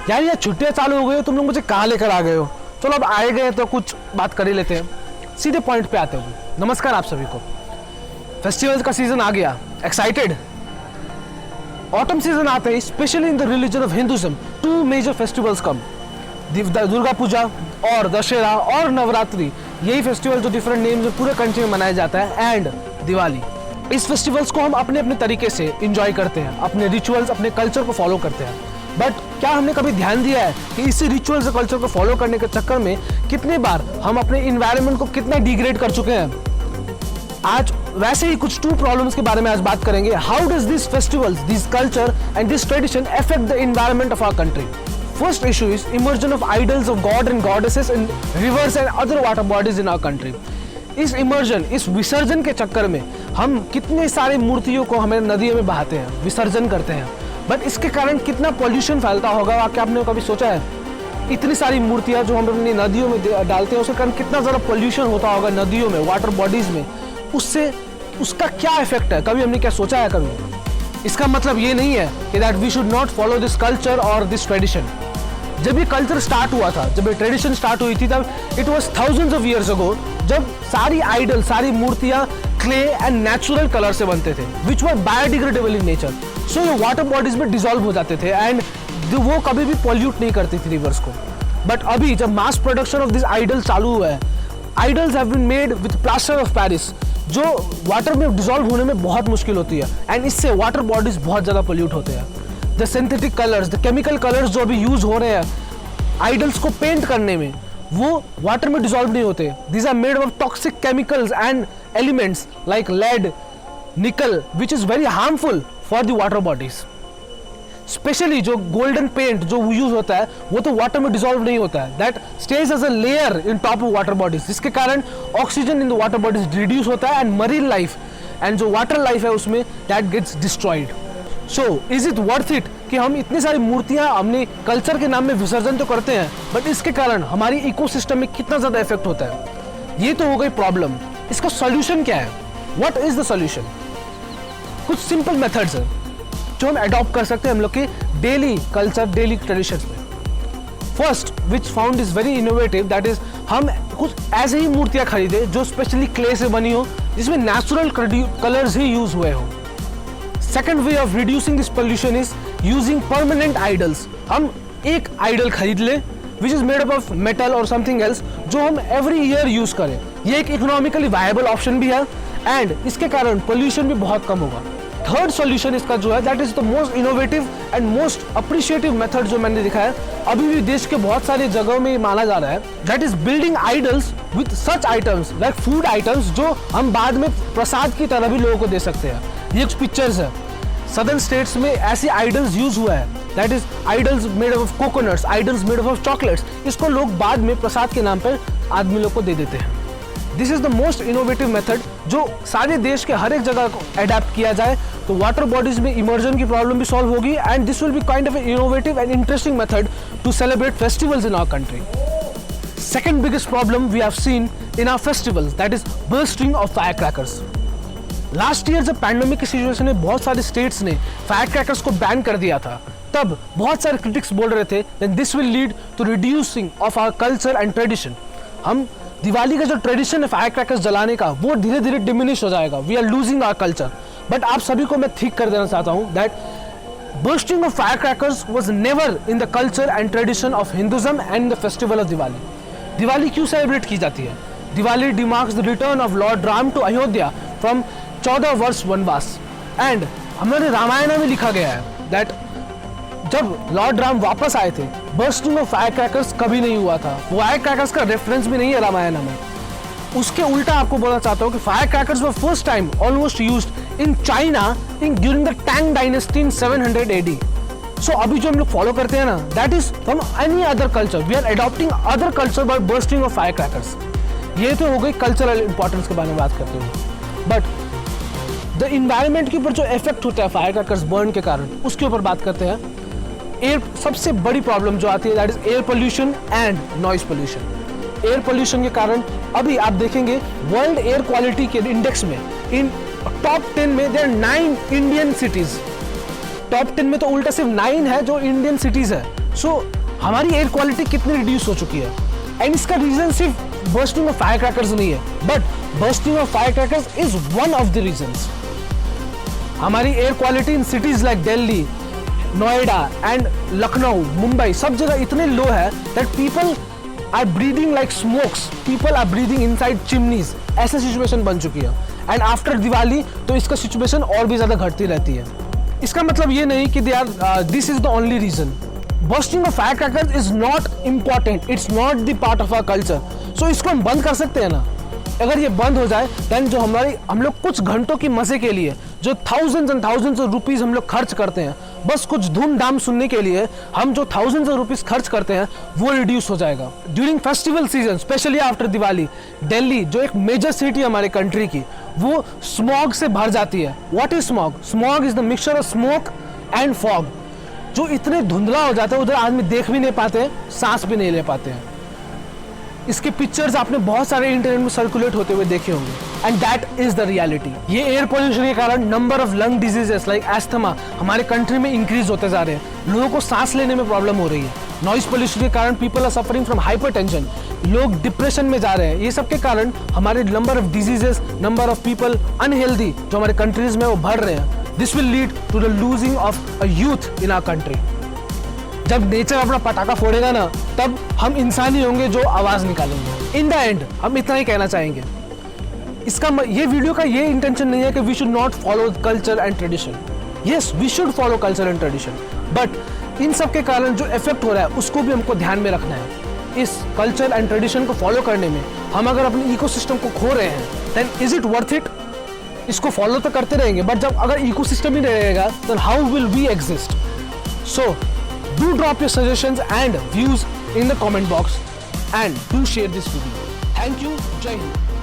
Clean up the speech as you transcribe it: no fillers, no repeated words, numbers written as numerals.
यार ये छुट्टियां चालू हो गई हो, तुम लोग मुझे कहाँ लेकर आ गए हो। चलो अब आए गए तो कुछ बात कर ही लेते हैं, सीधे पॉइंट पे आते हुए। नमस्कार आप सभी को। फेस्टिवल्स का सीजन आ गया, एक्साइटेड। ऑटम सीजन आते ही specially in the religion of Hinduism 2 major festivals come, Durga Puja और दशहरा और नवरात्रि। यही फेस्टिवल जो डिफरेंट नेम्स में पूरे कंट्री में मनाया जाता है, एंड दिवाली। इस फेस्टिवल्स को हम अपने अपने तरीके से एंजॉय करते हैं, अपने रिचुअल्स अपने कल्चर को फॉलो करते हैं। बट क्या हमने कभी ध्यान दिया है कि इसी रिचुअल्स और कल्चर को फॉलो करने के चक्कर में कितने बार हम अपने इन्वायरमेंट को कितना डिग्रेड कर चुके हैं। आज वैसे ही कुछ 2 प्रॉब्लम्स के बारे में आज बात करेंगे। How does this festivals, this culture and this tradition affect the environment of our country. First issue is immersion of idols of god and goddesses in rivers and other water bodies in our country. इस immersion, इस विसर्जन के चक्कर में हम कितने सारे मूर्तियों को हमें नदियों में बहाते हैं, विसर्जन करते हैं। बट इसके कारण कितना पॉल्यूशन फैलता होगा, क्या आपने कभी सोचा है? इतनी सारी मूर्तियां जो हम अपनी नदियों में डालते हैं, उसके कारण कितना ज़्यादा पॉल्यूशन होता होगा नदियों में, वाटर बॉडीज में। उससे उसका क्या इफेक्ट है, कभी हमने क्या सोचा है? कभी इसका मतलब ये नहीं है कि that we should not follow this culture और दिस ट्रेडिशन। जब ये कल्चर स्टार्ट हुआ था, जब ये ट्रेडिशन स्टार्ट हुई थी, तब it was thousands of years ago, जब सारी आइडल, सारी मूर्तियां क्ले एंड नेचुरल कलर से बनते थे, विच वर बायोडिग्रेडेबल इन नेचर। सो ये वाटर बॉडीज में डिसॉल्व हो जाते थे एंड वो कभी भी पॉल्यूट नहीं करती थी रिवर्स को। बट अभी जब mass production of this idol चालू हुआ है, idols have been made with plaster of Paris, जो वाटर में डिसॉल्व होने में बहुत मुश्किल होती है एंड इससे वाटर बॉडीज बहुत ज़्यादा पोल्यूट होते हैं। The synthetic colours, the chemical colours जो अभी यूज हो रहे हैं आइडल्स को पेंट करने में, वो वाटर में डिसॉल्व नहीं होते। These are made of toxic chemicals and elements like lead, nickel, which is very harmful for the water bodies. Specially जो गोल्डन पेंट जो यूज होता है, वो तो वाटर में डिसॉल्व नहीं होता है, that stage as a layer in top of water bodies, जिसके कारण oxygen in the water bodies reduce होता है एंड मरीन लाइफ एंड जो वाटर लाइफ है उसमें that gets destroyed. So is it worth it कि हम इतनी सारी मूर्तियां अपने कल्चर के नाम में विसर्जन तो करते हैं, बट इसके कारण हमारी इकोसिस्टम में कितना ज्यादा इफेक्ट होता है? ये तो हो गई प्रॉब्लम। इसका सॉल्यूशन क्या है? What is the solution? कुछ सिंपल मेथड्स हैं जो हम अडॉप्ट कर सकते हैं हम लोग के डेली कल्चर, डेली ट्रेडिशंस में। First which found is very innovative, that is हम कुछ ऐसे ही मूर्तियां खरीदे जो स्पेशली क्ले से बनी हो, जिसमें नेचुरल कलर्स ही यूज हुए हो। Second way of reducing this pollution is using permanent idols. हम एक आइडल खरीद ले which is made up of metal और समथिंग एल्स, जो हम एवरी ईयर यूज करें। ये एक इकोनॉमिकली वायबल ऑप्शन भी है एंड इसके कारण पोल्यूशन भी बहुत कम होगा। थर्ड सॉल्यूशन इसका जो है, that is the most innovative and most appreciative method जो मैंने दिखा है, अभी भी देश के बहुत सारी जगहों में माना जा रहा है, that is building idols with such items like food items, जो हम बाद में प्रसाद की तरह भी लोगों को दे सकते हैं। ये कुछ पिक्चर्स है, सदर्न स्टेट्स में ऐसी आइडल्स यूज हुआ है, that is idols made of coconuts, idols made of chocolates. इसको लोग बाद में प्रसाद के नाम पर आदमी लोग को दे देते हैं। This is the most innovative method जो सारे देश के हर एक जगह को अडेप्ट किया जाए तो वाटर बॉडीज में इमर्जन की प्रॉब्लम भी सॉल्व होगी and this will be kind of innovative and interesting method to celebrate festivals in our country. Second biggest problem we have seen in our festivals, that is bursting of firecrackers. Last year जब pandemic की situation में बहुत सारे states ने fire crackers को ban कर दिया था, तब बहुत सारे क्रिटिक्स बोल रहे थे that this will lead to reducing of our culture and tradition. हम दिवाली का जो ट्रेडिशन है फायर क्रैकर्स जलाने का, वो धीरे धीरे डिमिनिश हो जाएगा। We are losing our culture. But आप सभी को मैं ठीक कर देना चाहता हूँ that bursting of firecrackers was never in the culture and tradition of Hinduism and the festival of Diwali. Diwali क्यों सेलिब्रेट की जाती है? Diwali demarks the return of lord Ram to Ayodhya from 14 वर्ष वनवास एंड हमारे रामायण में लिखा गया है दैट जब लॉर्ड राम वापस आए थे, बर्स्टिंग ऑफ फायर क्रैकर्स कभी नहीं हुआ था। फायर क्रैकर्स का रेफरेंस भी नहीं है रामायण में। उसके उल्टा आपको बोलना चाहता हूँ कि fire crackers were first time almost used in China in during the Tang dynasty in 700 AD। So अभी जो हम लोग फॉलो करते हैं ना, that is from any other culture. We are adopting other culture by bursting of fire crackers. ये तो हो गई कल्चरल इंपॉर्टेंस के बारे में बात करते हुए। बट द इन्वायरमेंट के ऊपर जो इफेक्ट होता है फायर क्रैकर्स बर्न के कारण, उसके ऊपर बात करते हैं। एयर, सबसे बड़ी प्रॉब्लम जो आती है that is air pollution and noise pollution. Air pollution के कारण अभी आप देखेंगे वर्ल्ड एयर क्वालिटी के इंडेक्स में इन टॉप 10 में देयर 9 इंडियन सिटीज। टॉप 10 में तो उल्टा सिर्फ 9 है जो इंडियन सिटीज है। सो हमारी एयर क्वालिटी कितनी रिड्यूस हो चुकी है। एंड इसका रीजन सिर्फ बर्स्टिंग ऑफ फायर क्रैकर्स नहीं है, but bursting of fire crackers is one of the reasons. हमारी air quality in cities like Delhi, Noida and Lucknow, Mumbai, सब जगह इतने लो है that people are breathing like smokes, people are breathing inside chimneys. ऐसा situation बन चुकी है। एंड आफ्टर दिवाली तो इसका सिचुएशन और भी ज्यादा घटती रहती है। इसका मतलब ये नहीं कि this is the only reason. Bursting of fire crackers is not important, it's not the part of our culture. So इसको हम बंद कर सकते हैं ना। अगर ये बंद हो जाए देन जो हम लोग कुछ घंटों की मजे के लिए जो thousands and thousands of rupees हम लोग खर्च करते हैं बस कुछ धूमधाम सुनने के लिए, हम जो थाउजेंड्स ऑफ रुपीज खर्च करते हैं वो रिड्यूस हो जाएगा। During festival season, specially after Diwali, Delhi जो एक मेजर सिटी है हमारे कंट्री की, वो स्मॉग से भर जाती है। What is smog? Smog is the mixture of smoke and fog, जो इतने धुंधला हो जाता है उधर आदमी देख भी नहीं पाते, सांस भी नहीं ले पाते हैं। इसके पिक्चर्स आपने बहुत सारे इंटरनेट में सर्कुलेट होते हुए देखे होंगे and that is the reality. ये एयर पोल्यूशन के कारण number of lung diseases like asthma हमारे कंट्री में इंक्रीज होते जा रहे हैं। लोगों को सांस लेने में प्रॉब्लम हो रही है। नॉइज पोल्यूशन के कारण people are suffering from hypertension, लोग डिप्रेशन में जा रहे हैं। ये सब के कारण हमारे number of diseases, number of people unhealthy जो हमारे कंट्रीज में वो बढ़ रहे हैं। This will lead to the losing of a youth in our country. जब नेचर अपना पटाखा फोड़ेगा ना, तब हम इंसान ही होंगे जो आवाज निकालेंगे। इन द एंड हम इतना ही कहना चाहेंगे। ये वीडियो का ये इंटेंशन नहीं है कि we should not follow culture and tradition. Yes, we should follow culture and tradition, but इन सब के कारण जो इफेक्ट हो रहा है उसको भी हमको ध्यान में रखना है। इस कल्चर एंड ट्रेडिशन को फॉलो करने में हम अगर अपने इकोसिस्टम को खो रहे हैं, then is it worth it? इसको फॉलो तो करते रहेंगे, बट जब अगर इकोसिस्टम ही नहीं रहेगा, then how will we exist? So do drop your suggestions and views in the comment box and do share this video. Thank you. Jai Hind.